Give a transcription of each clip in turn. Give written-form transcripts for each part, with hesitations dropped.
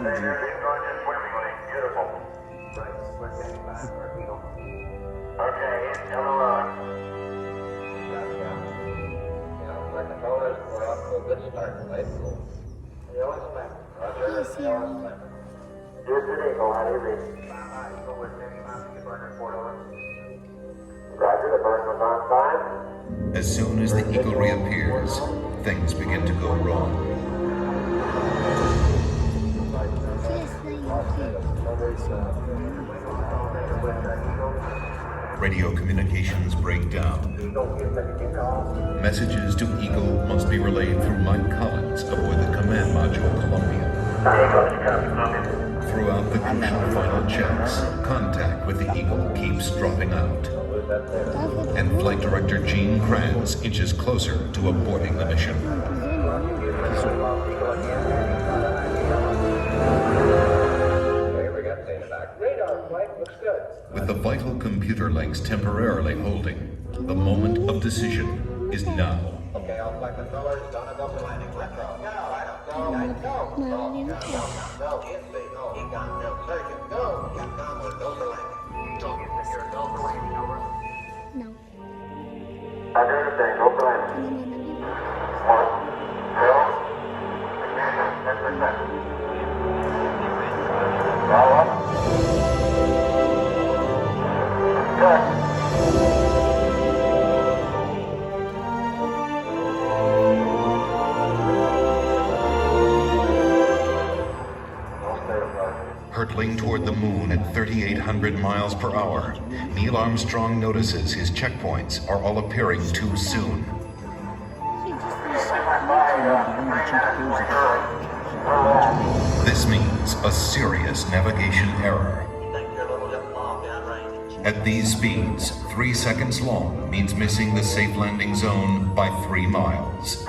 everything's going just swimmingly. Beautiful. Okay, hello. My controllers were off to a good start, right? Yellow slam. Roger. Yellow slam. Houston Eagle, how do you read? Eagle with any mountain to burn report over. Roger, the burn was on time. As soon as the Eagle reappears, things begin to go wrong. Radio communications break down. Messages to Eagle must be relayed through Mike Collins aboard the command module Columbia. Throughout the crucial final checks, contact with the Eagle keeps dropping out. And Flight Director Gene Kranz inches closer to aborting the mission. With the vital computer links temporarily holding, the moment of decision is now. Okay, all flight controllers, gonna go for landing. Let's go. Go, I don't go. Guys, go. Go, Inslee, go. Econ, no. Surgeon, go. Capcom, we'll go for landing. Go, Inslee, you're go for landing, over. No. I understand, go for landing. 1, 2, ignition, 10%. Follow up. Good. Hurtling toward the moon at 3,800 miles per hour, Neil Armstrong notices his checkpoints are all appearing too soon. This means a serious navigation error. At these speeds, 3 seconds long means missing the safe landing zone by 3 miles.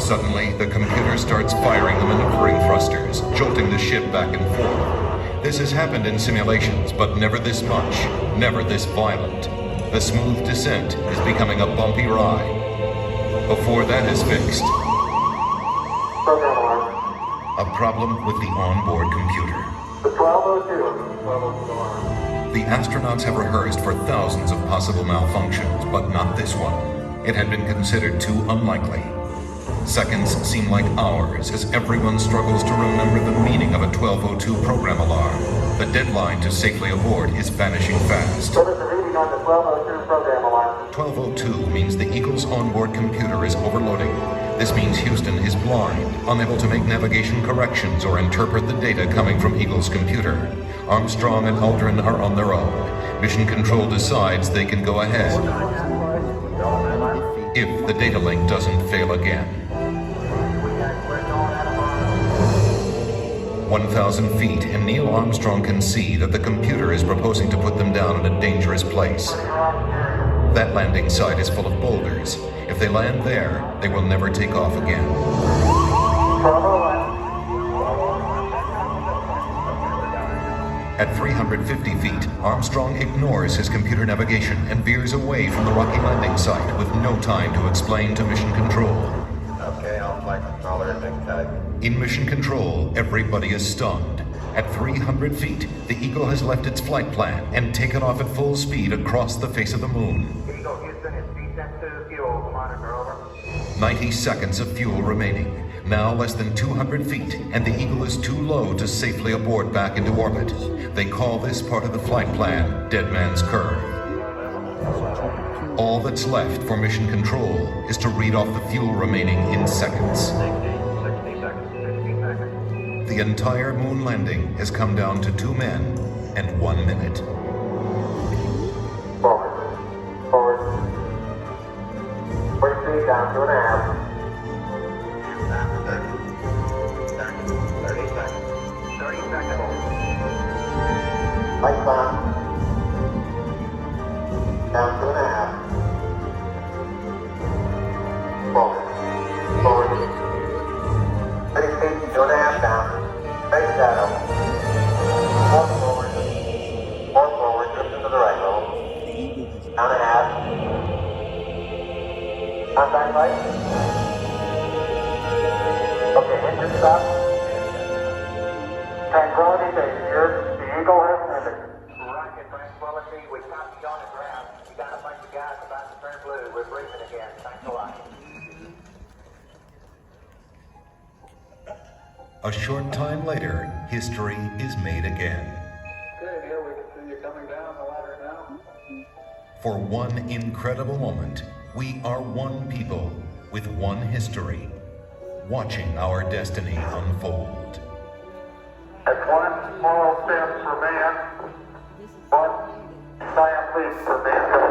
Suddenly, the computer starts firing the maneuvering thrusters, jolting the ship back and forth. This has happened in simulations, but never this much, never this violent. The smooth descent is becoming a bumpy ride. Before that is fixed, a problem with the onboard computer. The 1202 alarm. The astronauts have rehearsed for thousands of possible malfunctions, but not this one. It had been considered too unlikely. Seconds seem like hours as everyone struggles to remember the meaning of a 1202 program alarm. The deadline to safely abort is vanishing fast. What is the reading on the 1202 program alarm? 1202 means the Eagle's onboard computer is overloading. This means Houston is blind, unable to make navigation corrections or interpret the data coming from Eagle's computer. Armstrong and Aldrin are on their own. Mission Control decides they can go ahead if the data link doesn't fail again. 1,000 feet, and Neil Armstrong can see that the computer is proposing to put them down in a dangerous place. That landing site is full of boulders. If they land there, they will never take off again. At 350 feet, Armstrong ignores his computer navigation and veers away from the rocky landing site with no time to explain to Mission Control. Okay, all flight controllers, tight. In Mission Control, everybody is stunned. At 300 feet, the Eagle has left its flight plan and taken off at full speed across the face of the moon. Eagle Houston is descent to fuel. Monitor over. 90 seconds of fuel remaining. Now less than 200 feet, and the Eagle is too low to safely abort back into orbit. They call this part of the flight plan Dead Man's Curve. All that's left for Mission Control is to read off the fuel remaining in seconds. 60 seconds, 60 seconds. The entire moon landing has come down to 2 men and 1 minute. Forward. Forward. Quick speed down 2.5. 30 seconds. 30 seconds. Lights on. Down 2.5. Forward. Forward. 30 feet, 2.5 down. Straight shadow. 4 forward. 4 forward, drift to the right, roll. Down 1/2. Contact light. Okay, engine stop. Tranquility Base here. The Eagle has landed. Rocket Tranquility, we copy you on the ground. You got a bunch of guys about to turn blue. We're briefing again. Thanks a lot. A short time later, history is made again. Okay, Neil, we can see you coming down the ladder now. For one incredible moment, we are one people with one history, watching our destiny unfold. That's one small step for man, one giant leap for mankind.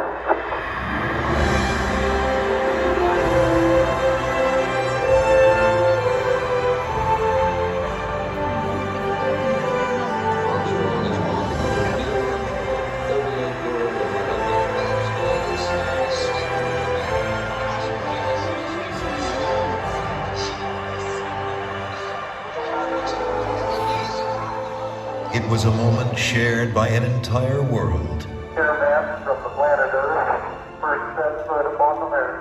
It was a moment shared by an entire world. Caravan from the planet Earth first set foot upon the moon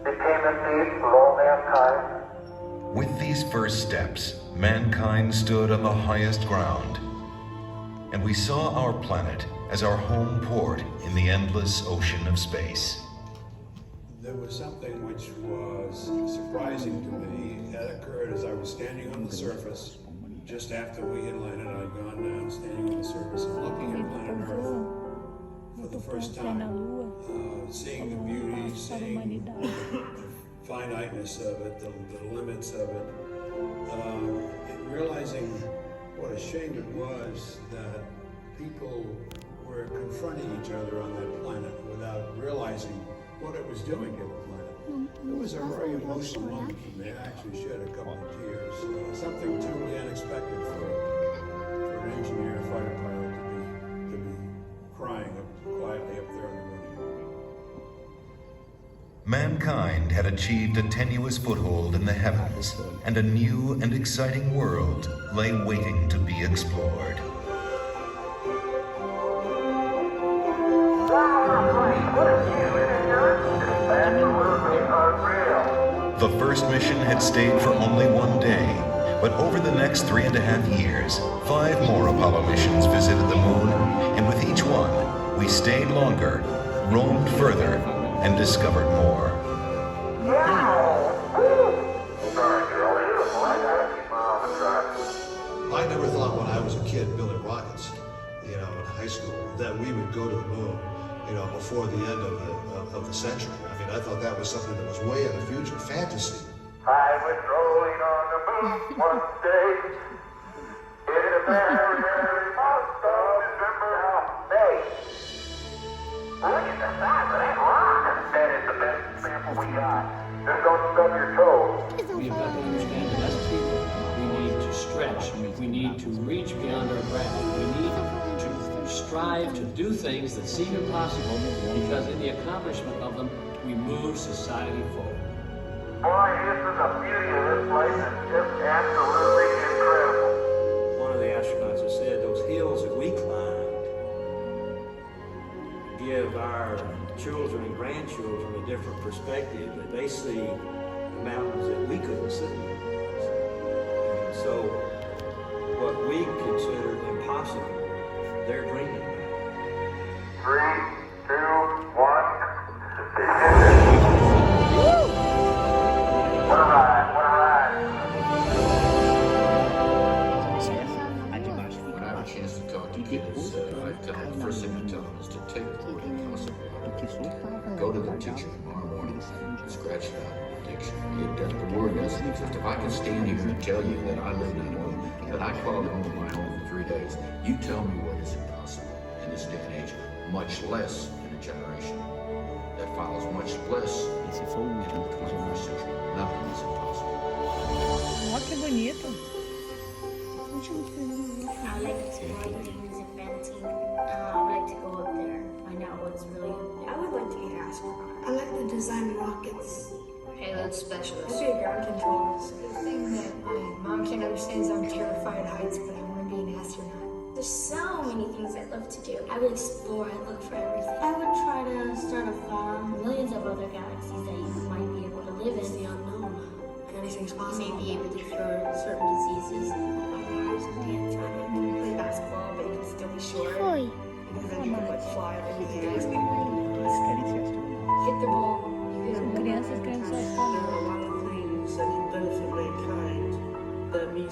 became indeed for all mankind. With these first steps, mankind stood on the highest ground, and we saw our planet as our home port in the endless ocean of space. There was something which was surprising to me that occurred as I was standing on the surface. Just after we had landed, I'd gone down, standing on the surface and looking at planet Earth for the first time. Seeing the beauty, seeing the finiteness of it, the limits of it, and realizing what a shame it was that people were confronting each other on that planet without realizing what it was doing to the planet. It was a very emotional moment for me. I actually shed a couple of tears. Something totally unexpected for an engineer, fighter pilot to be crying quietly up there on the moon. Mankind had achieved a tenuous foothold in the heavens, and a new and exciting world lay waiting to be explored. The first mission had stayed for only one day, but over the next 3.5 years, 5 more Apollo missions visited the moon, and with each one, we stayed longer, roamed further, and discovered more. I never thought when I was a kid building rockets, in high school, that we would go to the moon, before the end of the century. I mean, I thought that was something that was way in the future, fantasy. I was rolling on the moon one day in a very, very month of December. Hey, look at the size of that rock. That is the best sample we got. Just don't stub your toe. We have got to understand that as people, we need to stretch. We need to reach beyond our gravity. We need to strive to do things that seem impossible, because in the accomplishment of them, we move society forward. Boy, this is the beauty of this place. It's just absolutely incredible. One of the astronauts has said those hills that we climbed give our children and grandchildren a different perspective, that they see the mountains that we couldn't see. And so what we considered impossible, they're dreaming about. 3, 2, 1. What a ride, what a ride. When I have a chance to talk to kids, I tell them, the first thing I tell them is to take the word impossible. Go to their teacher tomorrow morning and scratch it out in the dictionary. The word doesn't exist. If I can stand here and tell you that I lived on the moon, that I crawled home to my home for 3 days, you tell me what is impossible in this day and age, much less in a generation that follows, much less in the 21st century. Nothing is impossible. Ó, que bonito. I like exploring things, inventing. I would like to go up there, find out what's really up there. I would like to be an astronaut. I like to design rockets. Halo specialist. I'd be a ground controller. The thing that my mom can't understand is I'm terrified of heights, but I want to be an astronaut. There's so many things I'd love to do. I would explore, I'd look for everything. I would try to start a farm. Millions of other galaxies that you might be able to live It's the in. unknown. Anything's You possible. may be able to cure certain diseases. Mars and dance on it. Play basketball, but you can still be short. Foi. Because then you can like fly up in the air. As crianças Hit the ball. You são can crianças querendo só estar There are a lot of things that can benefit mankind that we,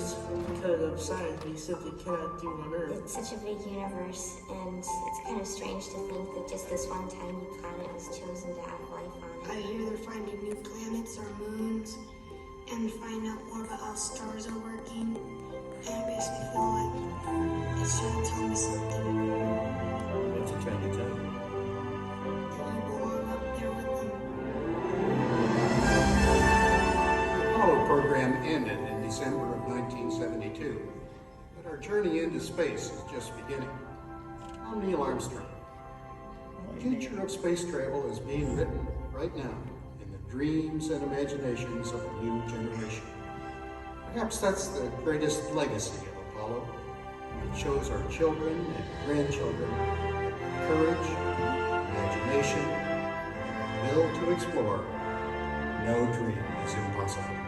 because of science, we simply cannot do on Earth. It's such a big universe, and it's kind of strange to think that just this one tiny planet was chosen to have life on I it. hear they're finding new planets or moons and find out more about how stars are working. And it makes me feel like it's trying to tell me something. What's it trying to tell you? That you belong up there with them. The Apollo program ended in December of 1972, but our journey into space is just beginning. I'm Neil Armstrong. The future of space travel is being written right now in the dreams and imaginations of a new generation. Perhaps that's the greatest legacy of Apollo. It shows our children and grandchildren that courage, imagination, and the will to explore, no dream is impossible.